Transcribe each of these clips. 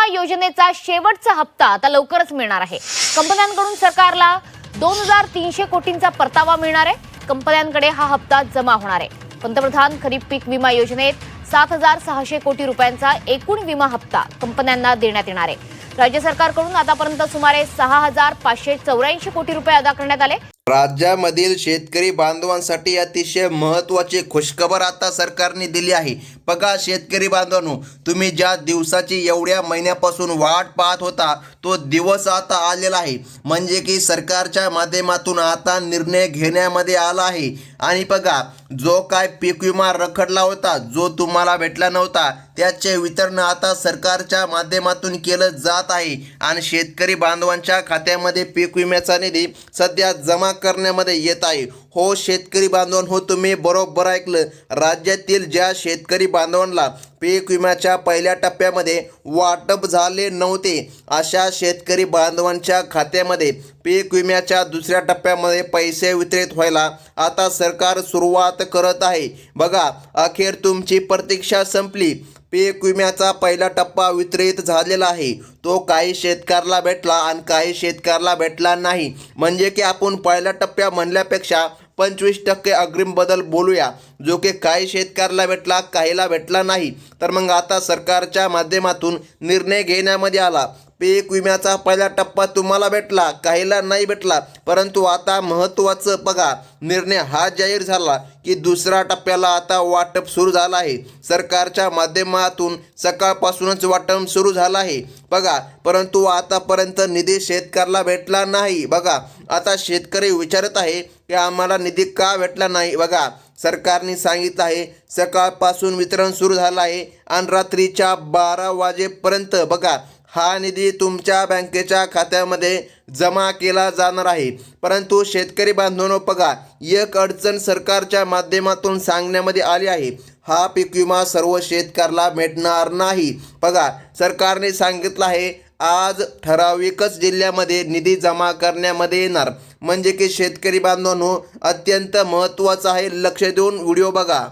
विमा योजनेचा शेवटचा हप्ता आता लवकरच मिळणार आहे। कंपन्यांकडून सरकारला 2300 कोटींचा परतावा मिळणार आहे। कंपन्यांकडे हा हप्ता जमा होणार आहे। पंतप्रधान खरीप पीक विमा योजनेत 7600 कोटी रुपयांचा एकूण विमा हप्ता कंपन्यांना देण्यात येणार आहे। राज्य सरकारकडून आतापर्यंत सुमारे 6584 कोटी रुपये अदा करण्यात आले। राज्यामधील शेतकरी बांधवांसाठी अतिशय महत्त्वाची खुशखबर आता सरकारने दिली आहे। बघा शेतकरी बांधवांनो, तुम्ही ज्या दिवसाची एवढ्या महिन्यापासून वाट पाहत होता तो दिवस आता आलेला आहे। म्हणजे की सरकारच्या माध्यमातून आता निर्णय घेण्यामध्ये आला आहे। आणि बघा जो काय पीक विमा रखडला होता, जो तुम्हाला भेटला नव्हता, त्याचे वितरण आता सरकारच्या माध्यमातून केलं जात आहे। आणि शेतकरी बांधवांच्या खात्यामध्ये पीक विम्याचा निधी सध्या जमा करण्यामध्ये येत आहे। हो शेतकरी बांधवांनो, तुम्ही बरोबर ऐकलं। राज्यातील ज्या शेतकरी बांधवांना पीक विम्याच्या पहिल्या टप्प्यामध्ये वाटप झाले नव्हते, अशा शेतकरी बांधवांच्या खात्यामध्ये पीक विम्याच्या दुसऱ्या टप्प्यामध्ये पैसे वितरित व्हायला आता सरकार सुरुवात करत आहे। बघा अखेर तुमची प्रतीक्षा संपली। पीक विम्याचा पहिला टप्पा वितरित झालेला आहे। तो काही शेतकऱ्याला भेटला आणि काही शेतकऱ्याला भेटला नाही। म्हणजे की आपण पहिल्या टप्प्या म्हणल्यापेक्षा 25% अग्रिम बदल बोलूया, जो की काही शेतकऱ्याला भेटला, काहीला भेटला नाही। तर मग आता सरकारच्या माध्यमातून निर्णय घेण्यामध्ये आला। पीक विम्याचा पहिला टप्पा तुम्हाला भेटला, काहीला नाही भेटला, परंतु आता महत्त्वाचं बघा निर्णय हा जाहीर झाला की दुसऱ्या टप्प्याला आता वाटप सुरू झालं आहे। सरकारच्या माध्यमातून सकाळपासूनच वाटप सुरू झालं आहे बघा, परंतु आतापर्यंत निधी शेतकऱ्याला भेटला नाही। बघा आता शेतकरी विचारत आहे की आम्हाला निधी का भेटला नाही। बघा सरकारने सांगितलं आहे सकाळपासून वितरण सुरू झालं आहे आणि रात्रीच्या 12 वाजेपर्यंत बघा हा निधी तुमच्या बँकेच्या खात्यामध्ये जमा केला जाणार आहे। परंतु शेतकरी बांधवांनो बघा एक अडचण सरकारच्या माध्यमातून सांगण्यामध्ये आली आहे। हा पीक विमा सर्व शेतकऱ्याला भेटणार नाही। बघा सरकारने सांगितलं आहे आज ठराविकच जिल्ह्यामध्ये निधी जमा करण्यामध्ये येणार। म्हणजे की शेतकरी बांधवांनो अत्यंत महत्त्वाचं आहे, लक्ष देऊन व्हिडिओ बघा।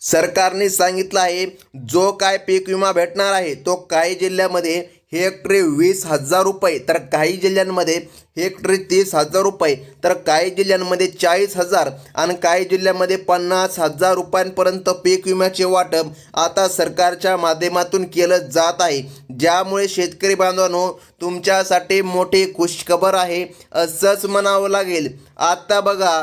सरकारने सांगितलं आहे जो काय पीक विमा भेटणार आहे तो काही जिल्ह्यामध्ये हेक्टरी 20,000 रुपये, तर काही जिल्ह्यांमध्ये हेक्टरी 30,000 रुपये, तर काही जिल्ह्यांमध्ये 40,000 आणि काही जिल्ह्यामध्ये 50,000 रुपयांपर्यंत पीक विम्याचे वाटप आता सरकारच्या माध्यमातून केलं जात आहे। ज्यामुळे शेतकरी बांधवांनो तुमच्यासाठी मोठी खुशखबर आहे असंच म्हणावं लागेल। आता बघा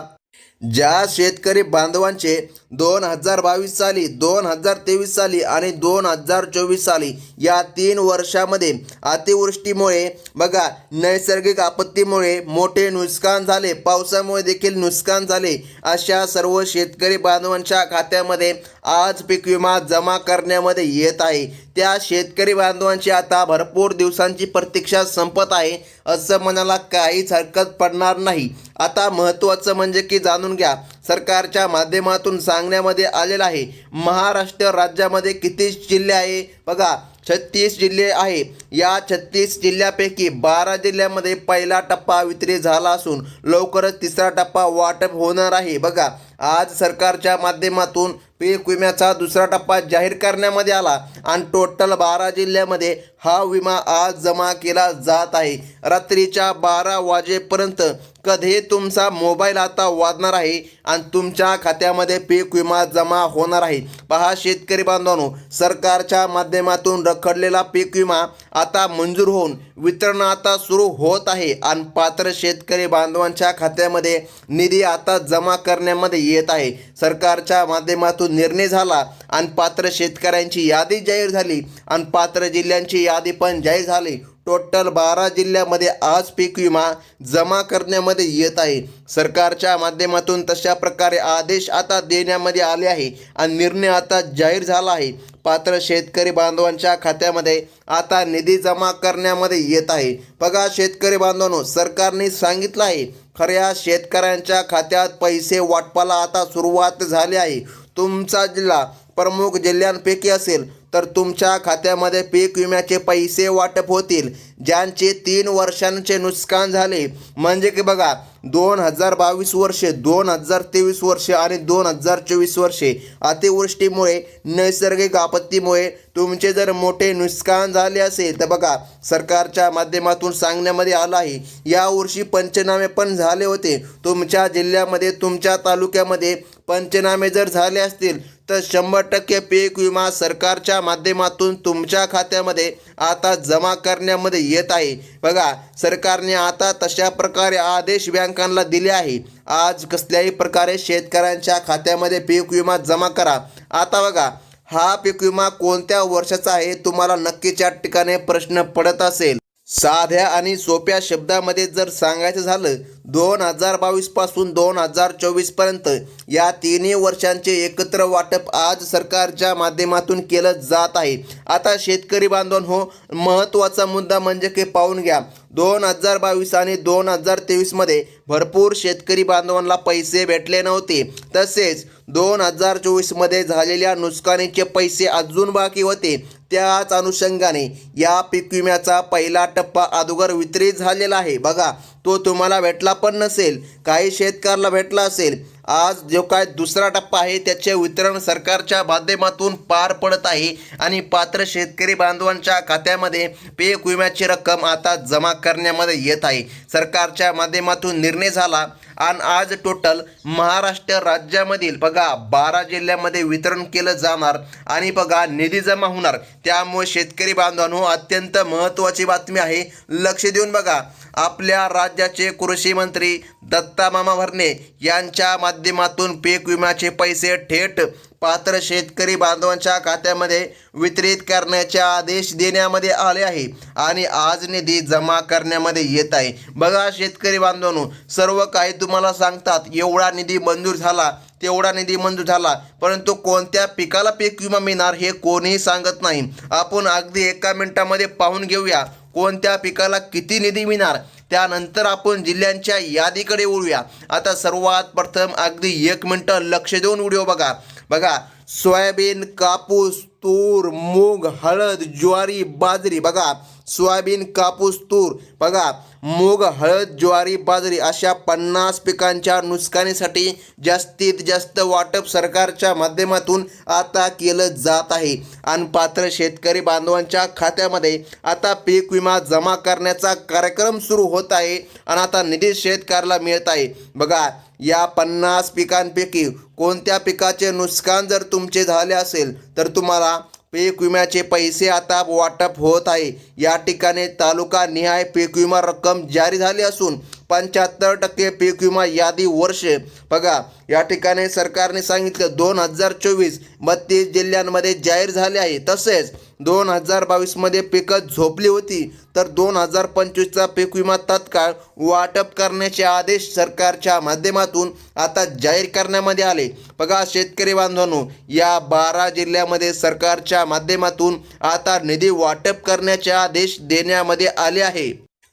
ज्या शेतकरी बांधवांचे 2022 साली, 2023 साली आणि 2024 साली या 3 वर्षामध्ये अतिवृष्टीमुळे बघा नैसर्गिक आपत्तीमुळे मोठे नुकसान झाले, पावसामुळे देखील नुकसान झाले, अशा सर्व शेतकरी बांधवांच्या खात्यामध्ये आज पीक विमा जमा करण्यामध्ये येत आहे। त्या शेतकरी बांधवांची आता भरपूर दिवसांची प्रतीक्षा संपत आहे असं म्हणायला काहीच हरकत पडणार नाही। आता महत्त्वाचं म्हणजे की जाणून घ्या सरकारच्या माध्यमातून सांगण्यामध्ये आलेलं आहे महाराष्ट्र राज्यामध्ये किती जिल्हे आहे। बघा 36 जिल्हे आहे। या 36 जिल्ह्यापैकी 12 जिल्ह्यामध्ये पहिला टप्पा वितरित झाला असून लवकरच तिसरा टप्पा वाटप होणार आहे। बघा आज सरकारच्या माध्यमातून पीक विम्याचा दुसरा टप्पा जाहीर करण्यामध्ये आला आणि टोटल 12 जिल्ह्यामध्ये हा विमा आज जमा केला जात आहे। रात्रीच्या 12 वाजेपर्यंत कधी तुमचा मोबाईल आता वाजणार आहे आणि तुमच्या खात्यामध्ये पीक विमा जमा होणार आहे। पहा शेतकरी बांधवांनो सरकारच्या माध्यमातून रखडलेला पीक विमा आता मंजूर होऊन वितरण आता सुरू होत आहे आणि पात्र शेतकरी बांधवांच्या खात्यामध्ये निधी आता जमा करण्यामध्ये येत आहे। सरकारच्या माध्यमातून निर्णय झाला आणि पात्र शेतकऱ्यांची यादी जाहीर झाली आणि पात्र जिल्ह्यांची यादी पण जाहीर झाली। टोटल 12 जिल्ह्यामध्ये आज पीक विमा जमा करण्यामध्ये येत आहे। सरकारच्या माध्यमातून तशा प्रकारे आदेश आता देण्यामध्ये आले आहे आणि निर्णय आता जाहीर झाला आहे। पात्र शेतकरी बांधवांच्या खात्यामध्ये आता निधी जमा करण्यामध्ये येत आहे। बघा शेतकरी बांधवांनो सरकारने सांगितलं आहे खऱ्या शेतकऱ्यांच्या खात्यात पैसे वाटपाला आता सुरुवात झाली आहे। तुमचा जिल्हा प्रमुख जिल्ह्यांपैकी असेल तर तुमच्या खात्यामध्ये पीक विम्याचे पैसे वाटप होतील। ज्यांचे 3 वर्षांचे नुकसान झाले म्हणजे की बघा 2022 वर्षे, 2023 वर्षे आणि 2024 वर्षे अतिवृष्टीमुळे, नैसर्गिक आपत्तीमुळे तुमचे जर मोठे नुकसान झाले असेल तर बघा सरकारच्या माध्यमातून सांगण्यामध्ये आलं आहे. यावर्षी पंचनामे पण झाले होते. तुमच्या जिल्ह्यामध्ये, तुमच्या तालुक्यामध्ये पंचनामे जर झाले असतील तर 100% पीक विमा सरकारच्या माध्यमातून तुमच्या खात्यामध्ये आता जमा करण्यामध्ये येत आहे. बघा सरकारने आता तशा प्रकारे आदेश बँकांना दिले आहे. आज कसल्याही प्रकारे शेतकऱ्यांच्या खात्यामध्ये पीक विमा जमा करा. आता बघा हा पीक विमा कोणत्या वर्षाचा आहे तुम्हाला नक्कीच या ठिकाणी प्रश्न पडत असेल. साध्या आणि सोप्या शब्दामध्ये जर सांगायचं झालं 2022 पासून 2024 पर्यंत या तिन्ही वर्षांचे एकत्र वाटप आज सरकारच्या माध्यमातून केलं जात आहे. आता शेतकरी बांधवांनो महत्त्वाचा मुद्दा म्हणजे की पाहून घ्या 2022 आणि 2023 मध्ये भरपूर शेतकरी बांधवांना पैसे भेटले नव्हते. तसेच 2024 मध्ये झालेल्या नुकसानीचे पैसे अजून बाकी होते. त्याच अनुषंगाने या पीक विम्याचा पहिला टप्पा अगोदर वितरित झालेला आहे. बघा तो तुम्हाला भेटला पण नसेल, काही शेतकऱ्याला भेटला असेल. आज जो काय दुसरा टप्पा आहे त्याचे वितरण सरकारच्या माध्यमातून पार पडत आहे आणि पात्र शेतकरी बांधवांच्या खात्यामध्ये पीक विम्याची रक्कम आता जमा करण्यामध्ये येत आहे. सरकारच्या माध्यमातून निर्णय झाला आणि आज टोटल महाराष्ट्र राज्यामधील बघा 12 जिल्ह्यामध्ये वितरण केलं जाणार आणि बघा निधी जमा होणार. त्यामुळे शेतकरी बांधवांनो अत्यंत महत्त्वाची बातमी आहे. लक्ष देऊन बघा. आपल्या राज्याचे कृषी मंत्री दत्ता मामा भरणे यांच्या माध्यमातून पीक विम्याचे पैसे थेट पात्र शेतकरी बांधवांच्या खात्यामध्ये वितरित करण्याचे आदेश देण्यामध्ये आले आहे आणि आज निधी जमा करण्यामध्ये येत आहे. बघा शेतकरी बांधवांनो सर्व काही तुम्हाला सांगतात एवढा निधी मंजूर झाला, तेवढा निधी मंजूर झाला, परंतु कोणत्या पिकाला पीक विमा मिळणार हे कोणीही सांगत नाही. आपण अगदी एका मिनिटामध्ये पाहून घेऊया कोणत्या पिकाला किती निधी मिळणार. त्यानंतर आपण जिल्ह्यांच्या यादीकडे वळूया. आता सर्वात प्रथम अगदी 1 मिनिट लक्ष देऊन व्हिडिओ बघा. बघा सोयाबीन, कापूस, तूर, मूग, हळद, ज्वारी, बाजरी. बघा सोयाबीन, कापूस, तूर, बघा मूग, हळद, ज्वारी, बाजरी अशा 50 पिकांच्या नुकसानीसाठी जास्तीत जास्त वाटप सरकारच्या माध्यमातून आता केलं जात आहे आणि पात्र शेतकरी बांधवांच्या खात्यामध्ये आता पीक विमा जमा करण्याचा कार्यक्रम सुरू होत आहे आणि आता निधी शेतकऱ्याला मिळत आहे. बघा या 50 पिकांपैकी कोणत्या पिकाचे नुकसान जर तुमचे झाले असेल तर तुम्हाला पीक विम्याचे पैसे आता वाटप होत आहे. या ठिकाणी तालुका निहाय पीक विमा रक्कम जारी झाली असून 75% पीक विमा यादी वर्ष. बघा या ठिकाणी सरकारने सांगितलं 2024 32 जिल्ह्यांमध्ये जाहीर झाले आहे. तसेच 2022 मध्ये पिकं झोपली होती तर 2025चा पीक विमा तात्काळ वाटप करण्याचे आदेश सरकारच्या माध्यमातून आता जाहीर करण्यामध्ये आले. बघा शेतकरी बांधवांनो या 12 जिल्ह्यामध्ये सरकारच्या माध्यमातून आता निधी वाटप करण्याचे आदेश देण्यामध्ये आले आहे.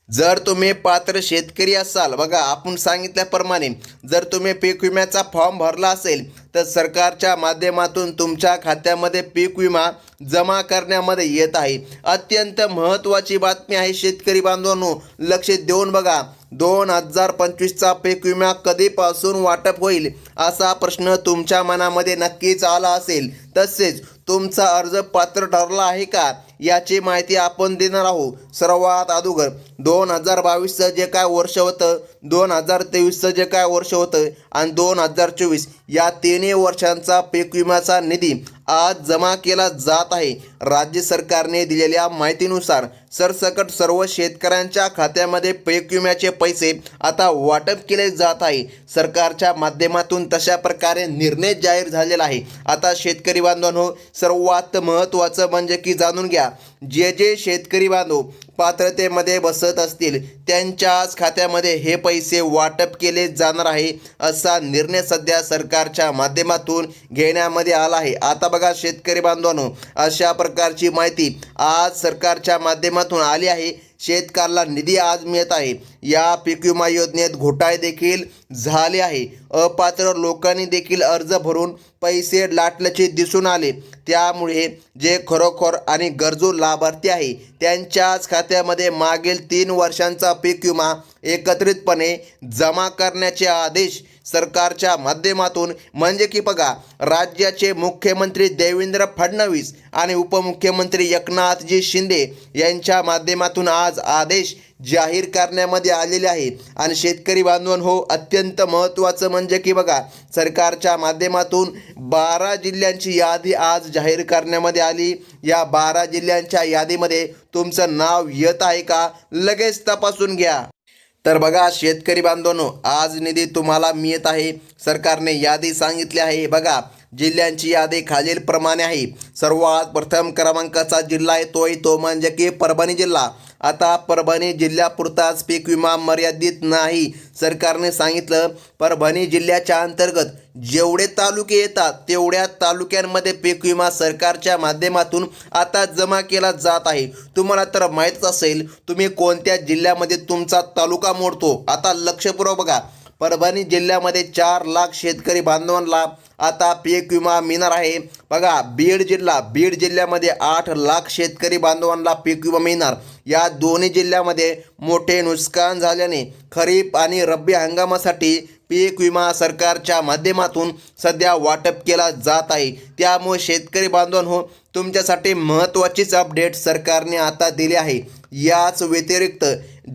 जर तुम्ही पात्र शेतकरी असाल, बघा आपण सांगितल्याप्रमाणे जर तुम्ही पीक विम्याचा फॉर्म भरला असेल तर सरकारच्या माध्यमातून तुमच्या खात्यामध्ये पीक विमा जमा करण्यामध्ये येत आहे. अत्यंत महत्त्वाची बातमी आहे शेतकरी बांधवांनो, लक्ष देऊन बघा. 2025चा पीक विमा कधीपासून वाटप होईल असा प्रश्न तुमच्या मनामध्ये नक्कीच आला असेल. तसेच तुमचा अर्ज पात्र ठरला आहे का याची माहिती आपण देणार आहोत. सर्वात अगोदर 2022चं जे काय वर्ष होतं, 2023चं जे काय वर्ष होतं आणि 2024 या तिन्ही वर्षांचा पीक विम्याचा निधी आज जमा केला जात आहे. राज्य सरकारने दिलेल्या माहितीनुसार सरसकट सर्व शेतकऱ्यांच्या खात्यामध्ये पीक विम्याचे पैसे आता वाटप केले जात आहे. सरकारच्या माध्यमातून तशा प्रकारे निर्णय जाहीर झालेला आहे. आता शेतकरी बांधवांनो सर्वात महत्त्वाचं म्हणजे की जाणून घ्या, जे शेतकरी बांधव पात्रतेमध्ये बसत असतील त्यांच्याच खात्यामध्ये हे पैसे वाटप केले जाणार आहे असा निर्णय सध्या सरकारच्या माध्यमातून घेण्यामध्ये आला आहे. आता बघा शेतकरी बांधवांनो अशा प्रकारची माहिती आज सरकारच्या माध्यमातून आली आहे शेतकऱ्याला निधी आज मिळत आहे. या पीक विमा योजनेत घोटाळे देखील झाले आहे. अपात्र लोकांनी देखील अर्ज भरून पैसे लाटल्याचे दिसून आले. त्यामुळे जे खरोखर आणि गरजू लाभार्थी आहे त्यांच्याच खात्यामध्ये मागील 3 वर्षांचा पीक विमा एकत्रितपणे जमा करण्याचे आदेश सरकारच्या माध्यमातून म्हणजे की बघा राज्याचे मुख्यमंत्री देवेंद्र फडणवीस आणि उपमुख्यमंत्री एकनाथजी शिंदे यांच्या माध्यमातून आज आदेश जाहीर करण्यामध्ये आलेले आहे. आणि शेतकरी बांधवांनो, अत्यंत महत्त्वाचं म्हणजे की बघा सरकारच्या माध्यमातून 12 जिल्ह्यांची यादी आज जाहीर करण्यामध्ये आली. या 12 जिल्ह्यांच्या यादीमध्ये तुमचं नाव येत आहे का लगेच तपासून घ्या. तर बघा शेतकरी बांधवांनो, आज निधी तुम्हाला मिळत आहे. सरकारने यादी सांगितली आहे. बघा जिल्ह्यांची यादी खालील प्रमाणे आहे. सर्वात प्रथम क्रमांकाचा जिल्हा आहे तो म्हणजे की परभणी जिल्हा. आता परभणी जिल्ह्यापुरताच पीक विमा मर्यादित नाही. सरकारने सांगितलं परभणी जिल्ह्याच्या अंतर्गत जेवढे तालुके येतात तेवढ्या तालुक्यांमध्ये पीक विमा सरकारच्या माध्यमातून आता जमा केला जात आहे. तुम्हाला तर माहीतच असेल तुम्ही कोणत्या जिल्ह्यामध्ये तुमचा तालुका मोडतो. आता लक्षपूर्वक बघा, परभणी जिल्ह्यामध्ये 4 लाख शेतकरी बांधवांना आता पीक विमा मिळणार आहे. बघा बीड जिल्ह्यामध्ये 8 लाख शेतकरी बांधवांना पीक विमा मिळणार. या दोन्ही जिल्ह्यामध्ये मोठे नुकसान झाल्याने खरीप आणि रब्बी हंगामासाठी पीक विमा सरकारच्या माध्यमातून सध्या वाटप केला जात आहे. त्यामुळे शेतकरी बांधवांनो, तुमच्यासाठी महत्त्वाचीच अपडेट सरकारने आता दिली आहे. याच व्यतिरिक्त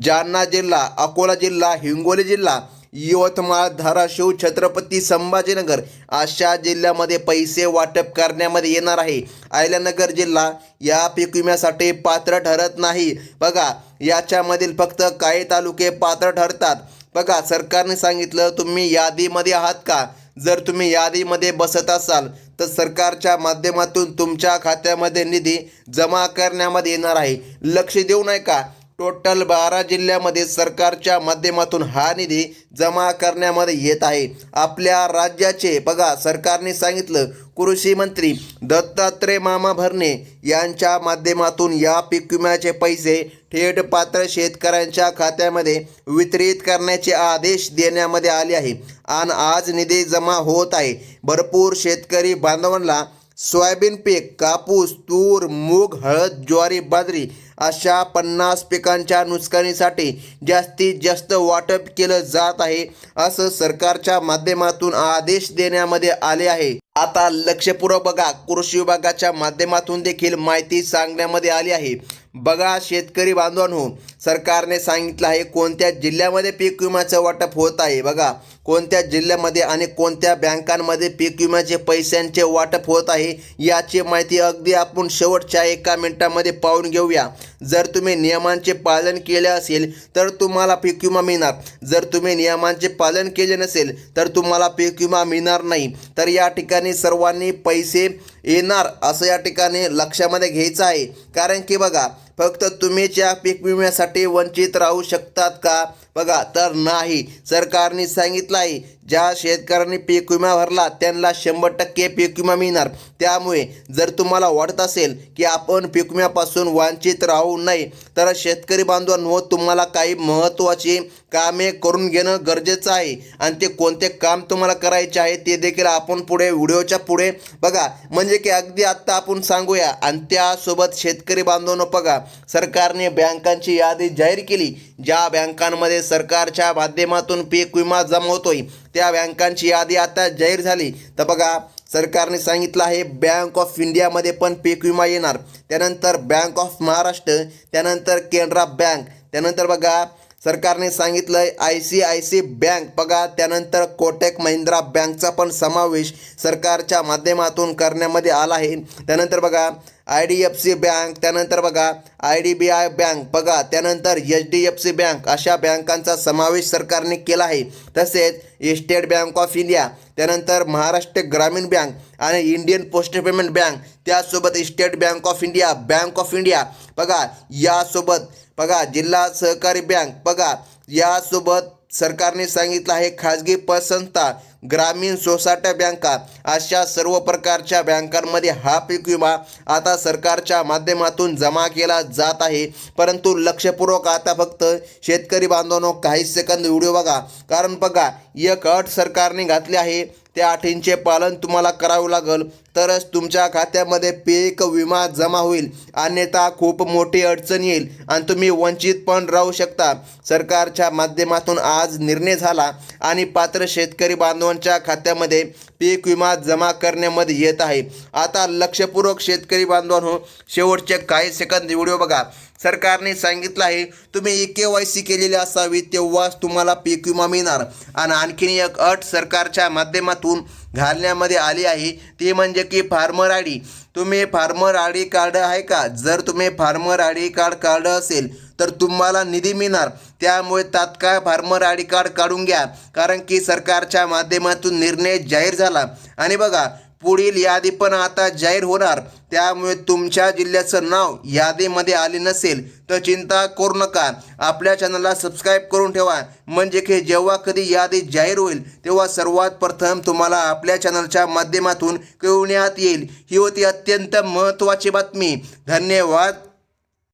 जालना जिल्हा, अकोला जिल्हा, हिंगोली जिल्हा, यवतमाळ, धाराशिव, छत्रपती संभाजीनगर अशा जिल्ह्यामध्ये पैसे वाटप करण्यामध्ये येणार आहे. अहिल्यानगर जिल्हा या पीक विम्यासाठी पात्र ठरत नाही. बघा याच्यामधील फक्त काही तालुके पात्र ठरतात. बघा सरकारने सांगितलं तुम्ही यादीमध्ये आहात का? जर तुम्ही यादीमध्ये बसत असाल तर सरकारच्या माध्यमातून तुमच्या खात्यामध्ये निधी जमा करण्यामध्ये येणार आहे. लक्ष देऊ नये का? टोटल 12 जिल्ह्यामध्ये सरकारच्या माध्यमातून हा निधी जमा करण्यामध्ये येत आहे. आपल्या राज्याचे बघा सरकारने सांगितलं कृषी मंत्री दत्तात्रय मामा भरणे यांच्या माध्यमातून या पीक विम्याचे पैसे थेट पात्र शेतकऱ्यांच्या खात्यामध्ये वितरित करण्याचे आदेश देण्यामध्ये आले आहे. आणि आज निधी जमा होत आहे. भरपूर शेतकरी बांधवांना सोयाबीन पीक, कापूस, तूर, मूग, हळद, ज्वारी, बाजरी अशा 50 पिकांच्या नुकसानीसाठी जास्तीत जास्त वाटप केलं जात आहे असं सरकारच्या माध्यमातून आदेश देण्यामध्ये आले आहे. आता लक्षपूर्वक बघा, कृषी विभागाच्या माध्यमातून देखील माहिती सांगण्यामध्ये आली आहे. बघा शेतकरी बांधवांनो, सरकारने सांगितलं आहे कोणत्या जिल्ह्यामध्ये पीक विम्याचं वाटप होत आहे. बघा कोणत्या जिल्ह्यामध्ये आणि कोणत्या बँकांमध्ये पीक विम्याचे पैशांचे वाटप होत आहे याची माहिती अगदी आपण शेवटच्या 1 मिनिटामध्ये पाहून घेऊया. जर तुम्ही नियमांचे पालन केले असेल तर तुम्हाला पीक विमा मिळणार. जर तुम्ही नियमांचे पालन केले नसेल तर तुम्हाला पीक विमा मिळणार नाही. तर या ठिकाणी सर्वांनी पैसे येणार असं या ठिकाणी लक्षामध्ये घ्यायचं आहे. कारण की बघा फक्त तुम्हीच या पीक विम्यासाठी वंचित राहू शकतात का? बघा तर नाही. सरकारने सांगितलं आहे ज्या शेतकऱ्यांनी पीक विमा भरला त्यांना 100% पीक विमा मिळणार. त्यामुळे जर तुम्हाला वाटत असेल की आपण पीक विम्यापासून वंचित राहू नये तर शेतकरी बांधवांनो, तुम्हाला काही महत्त्वाची कामे करून घेणं गरजेचं आहे. आणि ते कोणते काम तुम्हाला करायचे आहे ते देखील आपण पुढे व्हिडिओच्या पुढे बघा म्हणजे की अगदी आत्ता आपण सांगूया. आणि त्यासोबत शेतकरी बांधवांनो, बघा सरकारने बँकांची यादी जाहीर केली. ज्या बँकांमध्ये सरकारच्या माध्यमातून पीक विमा जमा होतोय त्या बँकांची यादी आता जाहीर झाली. तर बघा सरकारने सांगितलं आहे बँक ऑफ इंडियामध्ये पण पीक विमा येणार. त्यानंतर बँक ऑफ महाराष्ट्र, त्यानंतर कॅनरा बँक, त्यानंतर बघा सरकारने सांगितलं ICICI बँक, बघा त्यानंतर कोटक महिंद्रा बँकचा पण समावेश सरकारच्या माध्यमातून करण्यामध्ये आला आहे. त्यानंतर बघा IDFC बँक, त्यानंतर बघा IDBI बँक, बघा त्यानंतर HDFC बँक अशा बँकांचा समावेश सरकारने केला आहे. तसेच स्टेट बँक ऑफ इंडिया, त्यानंतर महाराष्ट्र ग्रामीण बँक आणि इंडियन पोस्ट पेमेंट बँक, त्यासोबत स्टेट बँक ऑफ इंडिया बघा यासोबत बघा जिल्हा सहकारी बँक, बघा यासोबत सरकारने सांगितलं आहे खाजगी पतसंस्था, ग्रामीण सोसायट्या बँका अशा सर्व प्रकारच्या बँकांमध्ये हा पीक विमा आता सरकारच्या माध्यमातून जमा केला जात आहे. परंतु लक्षपूर्वक आता फक्त शेतकरी बांधवांनो काही सेकंद व्हिडिओ बघा, कारण बघा एक अट सरकारने घातली आहे. त्या अटींचे पालन तुम्हाला करावं लागेल तरच तुमच्या खात्यामध्ये पीक विमा जमा होईल, अन्यथा खूप मोठी अडचण येईल आणि तुम्ही वंचित पण राहू शकता. सरकारच्या माध्यमातून आज निर्णय झाला आणि पात्र शेतकरी बांधवांच्या खात्यामध्ये पीक विमा जमा करण्यामध्ये येत आहे. आता लक्षपूर्वक शेतकरी बांधवांनो शेवटचे काही सेकंद व्हिडिओ बघा. सरकारने सांगितलं आहे तुम्ही KYC केलेली असावी तेव्हाच तुम्हाला पीक विमा मिळणार. आणि आणखीन एक अट सरकारच्या माध्यमातून घालण्यामध्ये आली आहे, ती म्हणजे की फार्मर आय डी. तुम्ही फार्मर आय डी कार्ड आहे का? जर तुम्ही फार्मर आय डी कार्ड काढलं असेल तर तुम्हाला निधी मिळणार. त्यामुळे तात्काळ फार्मर आय डी कार्ड काढून घ्या, कारण की सरकारच्या माध्यमातून निर्णय जाहीर झाला. आणि बघा पुढील यादी पण आता जाहीर होणार. त्यामुळे तुमच्या जिल्ह्याचं नाव यादीमध्ये आले नसेल तर चिंता करू नका. आपल्या चॅनलला सबस्क्राईब करून ठेवा, म्हणजे की जेव्हा कधी यादी जाहीर होईल तेव्हा सर्वात प्रथम तुम्हाला आपल्या चॅनलच्या माध्यमातून कळवण्यात येईल. ही होती अत्यंत महत्त्वाची बातमी. धन्यवाद.